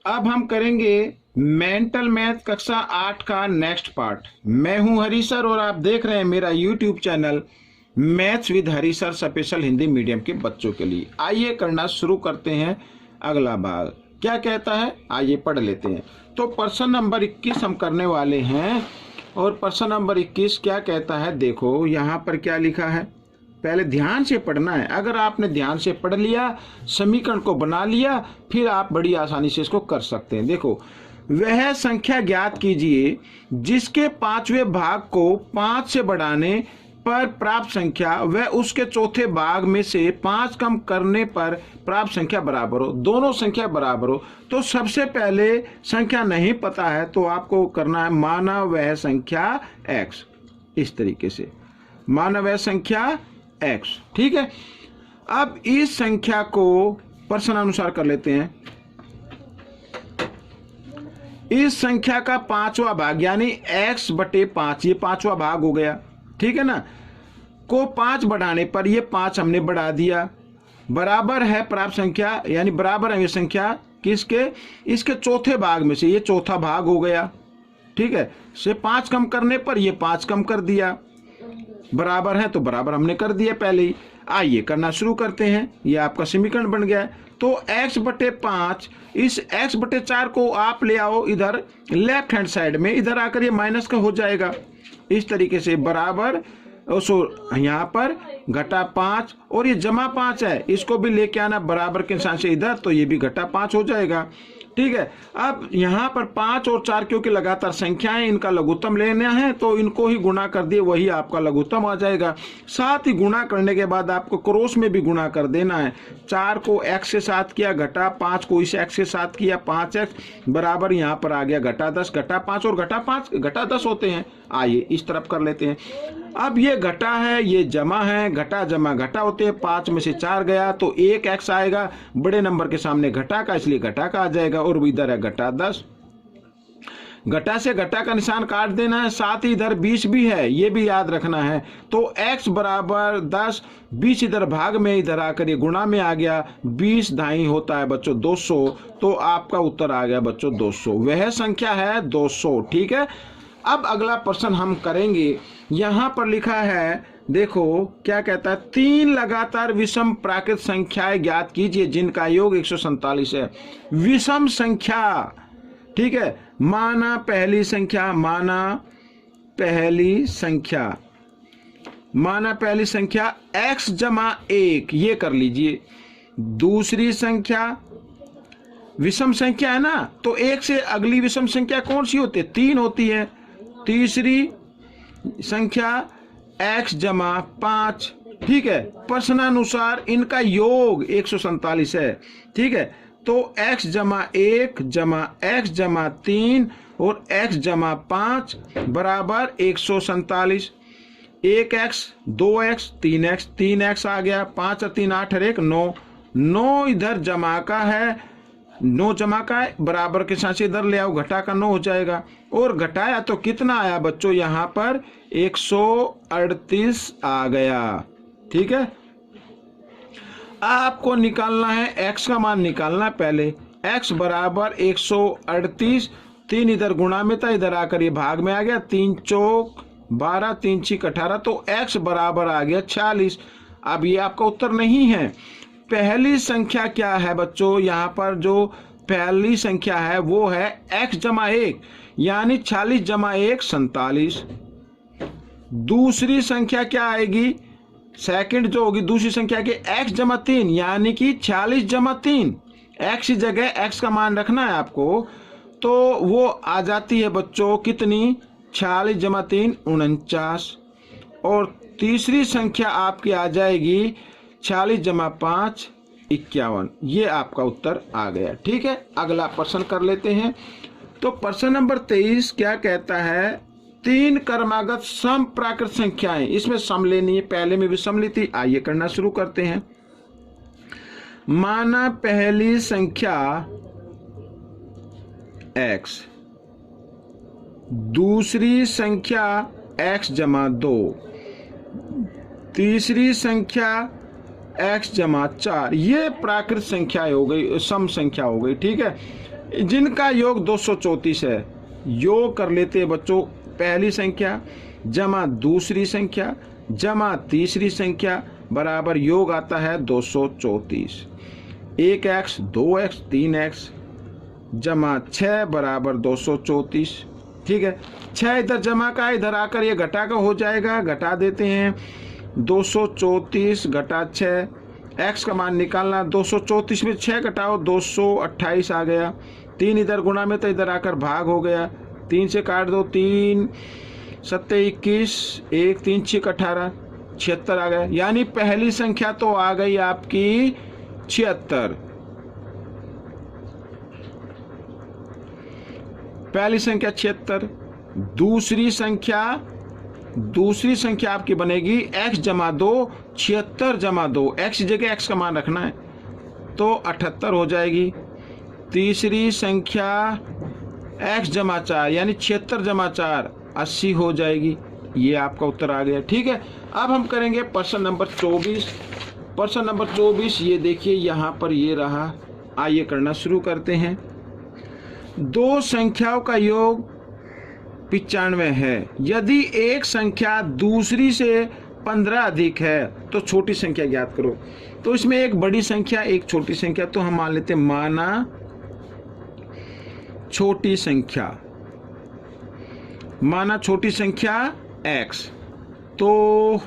अब हम करेंगे मेंटल मैथ कक्षा 8 का नेक्स्ट पार्ट। मैं हूं हरी सर और आप देख रहे हैं मेरा YouTube channel maths with Hari sir special Hindi medium के बच्चों के लिए। आइए करना शुरू करते हैं। अगला भाग क्या कहता है, आइए पढ़ लेते हैं। तो प्रश्न नंबर 21 हम करने वाले हैं और प्रश्न नंबर 21 क्या कहता है, देखो यहाँ पर क्या लिखा है। पहले ध्यान से पढ़ना है। अगर आपने ध्यान से पढ़ लिया, समीकरण को बना लिया, फिर आप बड़ी आसानी से इसको कर सकते हैं। देखो, वह संख्या ज्ञात कीजिए जिसके पांचवें भाग को 5 से बढ़ाने पर प्राप्त संख्या व उसके चौथे भाग में से 5 कम करने पर प्राप्त संख्या बराबर हो। दोनों संख्या बराबर हो। तो सबसे पहले संख्या नहीं पता है तो आपको करना है माना वह संख्या x। इस तरीके से माना वह संख्या x, ठीक है। अब इस संख्या को प्रश्नानुसार कर लेते हैं। इस संख्या का पांचवा भाग यानी x/5, ये पांचवा भाग हो गया, ठीक है ना, को 5 बढ़ाने पर ये 5 हमने बढ़ा दिया, बराबर है प्राप्त संख्या, यानी बराबर है ये संख्या किसके, इसके चौथे भाग में से, ये चौथा भाग हो गया, ठीक है। से 5 कम करने पर ये 5 कम कर दिया, बराबर है तो बराबर हमने कर दिया पहले ही। आइए करना शुरू करते हैं। ये आपका समीकरण बन गया। तो x/5, इस x/4 को आप ले आओ इधर लेफ्ट हैंड साइड में, इधर आकर ये माइनस का हो जाएगा इस तरीके से, बराबर यहाँ पर घटा 5 और ये जमा 5 है, इसको भी लेके आना बराबर के निशान से इधर, तो ये भी घटा 5 हो जाएगा, ठीक है। अब यहाँ पर 5 और 4 क्योंकि लगातार संख्याएं, इनका लघुत्तम लेना है तो इनको ही गुणा कर दिए, वही आपका लघुत्तम आ जाएगा। साथ ही गुणा करने के बाद आपको क्रॉस में भी गुणा कर देना है। 4 को x के साथ किया घटा 5 को इस x के साथ किया 5x, बराबर यहाँ पर आ गया घटा 10, घटा 5 और घटा 5 घटा 10 होते हैं। आइए इस तरफ कर लेते हैं। अब ये घटा है, ये जमा है, घटा जमा घटा होते हैं, 5 में से 4 गया तो 1x आएगा, बड़े नंबर के सामने घटा का, इसलिए घटा का आ जाएगा। और इधर है घटा 10, घटा से घटा का निशान काट देना है। साथ ही इधर 20 भी है, ये भी याद रखना है। तो x बराबर 10, 20 इधर भाग में, इधर आकर ये गुणा में आ गया, 20 ढाई होता है बच्चों 200, तो आपका उत्तर आ गया बच्चों 200। वह संख्या है 200, ठीक है। अब अगला प्रश्न हम करेंगे। यहां पर लिखा है, देखो क्या कहता है, 3 लगातार विषम प्राकृत संख्याएं ज्ञात कीजिए जिनका योग 147 है। विषम संख्या, ठीक है। माना पहली संख्या, माना पहली संख्या, माना पहली संख्या x/1, ये कर लीजिए। दूसरी संख्या विषम संख्या है ना, तो 1 से अगली विषम संख्या कौन सी होती है, 3 होती है। तीसरी संख्या x/5, ठीक है। प्रश्नानुसार इनका योग 147 है, ठीक है। तो x/1 x/3 और x/5 बराबर 147। 1x 2x 3x 3x आ गया, 5 और 3 8 और 1 9, 9 इधर जमा का है, 9 जमा का है, बराबर के साथ इधर ले आओ, घटा का 9 हो जाएगा। और घटाया तो कितना आया बच्चों, यहाँ पर 138 आ गया, ठीक है। आपको निकालना है x का मान निकालना है पहले। x बराबर 138, 3 इधर गुणा में था, इधर आकर ये भाग में आ गया, 3 चौक 12, 3 6 18, तो x बराबर आ गया 46। अब ये आपका उत्तर नहीं है। पहली संख्या क्या है बच्चों, यहाँ पर जो पहली संख्या है वो है x/1 यानी 46/1 47। दूसरी संख्या क्या आएगी, सेकंड जो होगी दूसरी संख्या की x/3 यानी कि 46/3। x की जगह x का मान रखना है आपको, तो वो आ जाती है बच्चों कितनी, 46/3 49। और तीसरी संख्या आपकी आ जाएगी 46/5 51। ये आपका उत्तर आ गया, ठीक है। अगला प्रश्न कर लेते हैं। तो प्रश्न नंबर 23 क्या कहता है, 3 क्रमागत सम प्राकृत संख्याएं, इसमें सम लेनी है, पहले में भी सम ली थी। आइए करना शुरू करते हैं। माना पहली संख्या x, दूसरी संख्या x/2, तीसरी संख्या x/4, ये प्राकृत संख्या हो गई, सम संख्या हो गई, ठीक है। जिनका योग 234 है, योग कर लेते हैं बच्चों। पहली संख्या जमा दूसरी संख्या जमा तीसरी संख्या बराबर योग आता है 234। 1x 2x 3x जमा 6 बराबर 234। ठीक है, 6 इधर जमा का, इधर आकर ये घटा का हो जाएगा, घटा देते हैं। 234 घटा 6, x का मान निकालना। 234 में 6 घटाओ 228 आ गया। 3 इधर गुणा में तो इधर आकर भाग हो गया। 3 से काट दो, 3 7 21, 1 3 6 18, 76 आ गया। यानी पहली संख्या तो आ गई आपकी 76। पहली संख्या 76। दूसरी संख्या आपकी बनेगी x जमा 2 76 जमा 2, x की जगह x का मान रखना है तो 78 हो जाएगी। तीसरी संख्या x जमा 4 यानी 76 जमा 4 80 हो जाएगी। ये आपका उत्तर आ गया। ठीक है, अब हम करेंगे प्रश्न नंबर 24। प्रश्न नंबर 24 ये देखिए यहाँ पर ये रहा। आइए करना शुरू करते हैं। दो संख्याओं का योग 95 है। यदि एक संख्या दूसरी से 15 अधिक है तो छोटी संख्या ज्ञात करो। तो इसमें एक बड़ी संख्या एक छोटी संख्या, तो हम मान लेते हैं माना छोटी संख्या x। तो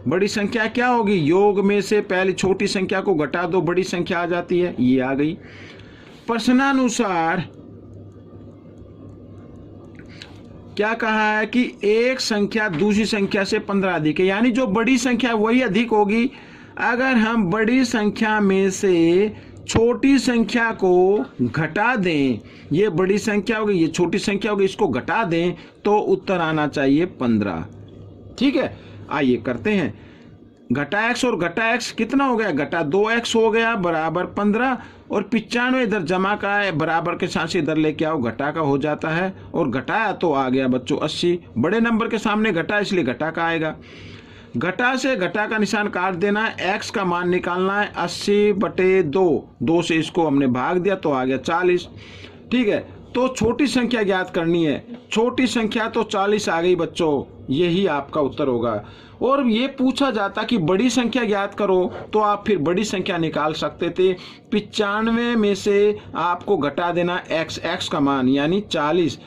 बड़ी संख्या क्या होगी, योग में से पहले छोटी संख्या को घटा दो, बड़ी संख्या आ जाती है। ये आ गई। प्रश्नानुसार क्या कहा है कि एक संख्या दूसरी संख्या से 15 अधिक है, यानी जो बड़ी संख्या वही अधिक होगी। अगर हम बड़ी संख्या में से छोटी संख्या को घटा दें, ये बड़ी संख्या होगी ये छोटी संख्या होगी, इसको घटा दें तो उत्तर आना चाहिए 15। ठीक है, आइए करते हैं। घटा x और घटा x कितना हो गया, घटा 2x हो गया बराबर 15, और 95 इधर जमा का है, बराबर के साथ से इधर लेके आओ, घटा का हो जाता है, और घटाया तो आ गया बच्चों 80। बड़े नंबर के सामने घटा इसलिए घटा का आएगा। घटा से घटा का निशान काट देना है, x का मान निकालना है 80/2, 2 से इसको हमने भाग दिया तो आ गया 40। ठीक है, तो छोटी संख्या ज्ञात करनी है। छोटी संख्या तो 40 आ गई बच्चों, यही आपका उत्तर होगा। और ये पूछा जाता कि बड़ी संख्या ज्ञात करो तो आप फिर बड़ी संख्या निकाल सकते थे। 95 में से आपको घटा देना x का मान यानी 40,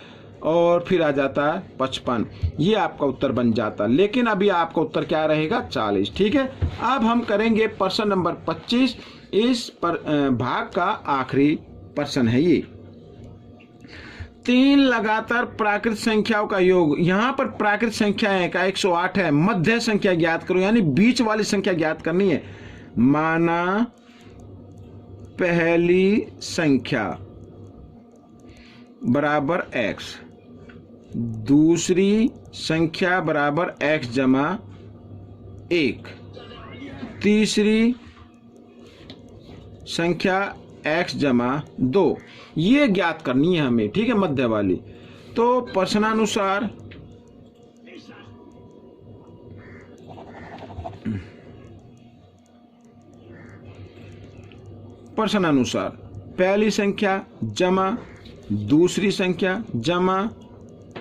और फिर आ जाता है 55। ये आपका उत्तर बन जाता, लेकिन अभी आपका उत्तर क्या रहेगा 40। ठीक है, अब हम करेंगे प्रश्न नंबर 25। इस भाग का आखिरी प्रश्न है ये। 3 लगातार प्राकृत संख्याओं का योग। यहाँ पर प्राकृत संख्याएं का 108 है। मध्य संख्या ज्ञात करो, यानी बीच वाली संख्या ज्ञात करनी है। माना पहली संख्या बराबर x, दूसरी संख्या बराबर x जमा 1, तीसरी संख्या x जमा 2, ये ज्ञात करनी है हमें। ठीक है, मध्य वाली। तो प्रश्नानुसार पहली संख्या जमा दूसरी संख्या जमा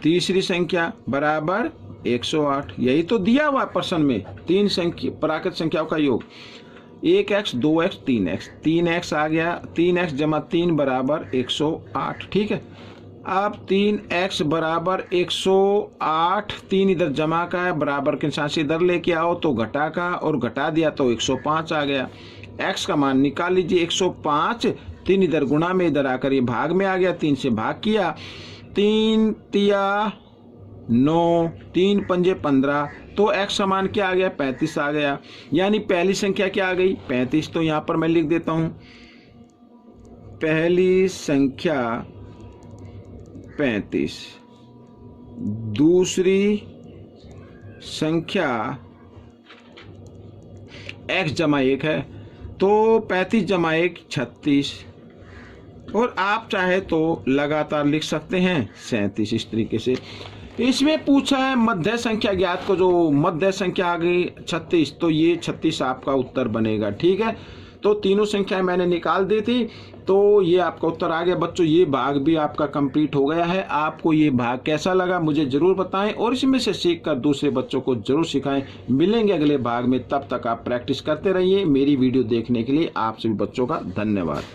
तीसरी संख्या बराबर 108, यही तो दिया हुआ प्रश्न में। 3 संख्या प्राकृत संख्याओं का योग 1x 2x 3x, 3x आ गया। 3x जमा 3 बराबर 108। ठीक है, अब 3x बराबर 108, 3 इधर जमा का है, बराबर के साथ से इधर लेके आओ तो घटा का, और घटा दिया तो 105 आ गया। x का मान निकाल लीजिए 105। 3 इधर गुणा में, इधर आकर ये भाग में आ गया, 3 से भाग किया, 3 तिया 9, 3 पंजे 15, तो x का मान क्या आ गया 35 आ गया। यानी पहली संख्या क्या आ गई 35। तो यहां पर मैं लिख देता हूं पहली संख्या 35, दूसरी संख्या x जमा 1 है तो 35 जमा 1 36, और आप चाहे तो लगातार लिख सकते हैं 37। इस तरीके से इसमें पूछा है मध्य संख्या ज्ञात को, जो मध्य संख्या आ गई 36, तो ये 36 आपका उत्तर बनेगा। ठीक है, तो तीनों संख्याएं मैंने निकाल दी थी। तो ये आपका उत्तर आ गया बच्चों। ये भाग भी आपका कंप्लीट हो गया है। आपको ये भाग कैसा लगा मुझे जरूर बताएं और इसमें से सीखकर दूसरे बच्चों को जरूर सिखाएं। मिलेंगे अगले भाग में, तब तक आप प्रैक्टिस करते रहिए। मेरी वीडियो देखने के लिए आप सभी बच्चों का धन्यवाद।